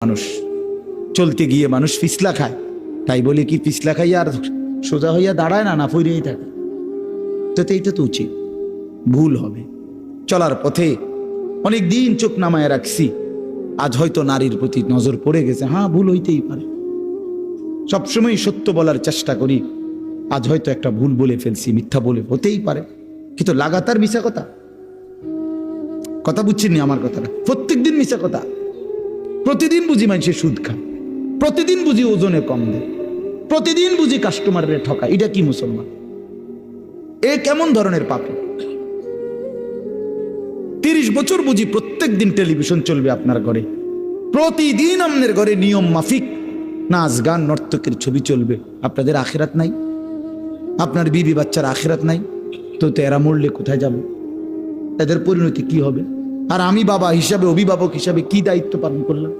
মানুষ চলতে গিয়ে মানুষ পিছলা খায়, তাই বলে কি পিছলা খাইয়া আর সোজা হইয়া দাঁড়ায় না, না পড়েই থাকে? তো এইটা তো উচিত, ভুল হবে। চলার পথে অনেক দিন চোখ নামায় রাখছি, আজ হয়তো নারীর প্রতি নজর পড়ে গেছে, হ্যাঁ ভুল হইতেই পারে। সবসময় সত্য বলার চেষ্টা করি, আজ হয়তো একটা ভুল বলে ফেলছি, মিথ্যা বলে, হতেই পারে। কিন্তু লাগাতার মিশা কথা বুঝছেন আমার কথাটা? প্রত্যেকদিন মিশা কথা, প্রতিদিন বুঝি মানুষের সুদ খায়, প্রতিদিন বুঝি ওজনে কম দেয়, প্রতিদিন বুঝি কাস্টমারের ঠকা। এটা কি মুসলমান? এ কেমন ধরনের পাপী? 30 বছর বুঝি প্রত্যেক দিন টেলিভিশন চলবে আপনার ঘরে, প্রতিদিন আপনার ঘরে নিয়ম মাফিক নাচ গান নর্তকের ছবি চলবে। আপনাদের আখিরাত নাই? আপনার বিবি বাচ্চার আখিরাত নাই? তো এরা মরলে কোথায় যাবে? এদের পরিণতি কি হবে? আর আমি বাবা হিসাবে, অভিভাবক হিসাবে কি দায়িত্ব পালন করলাম?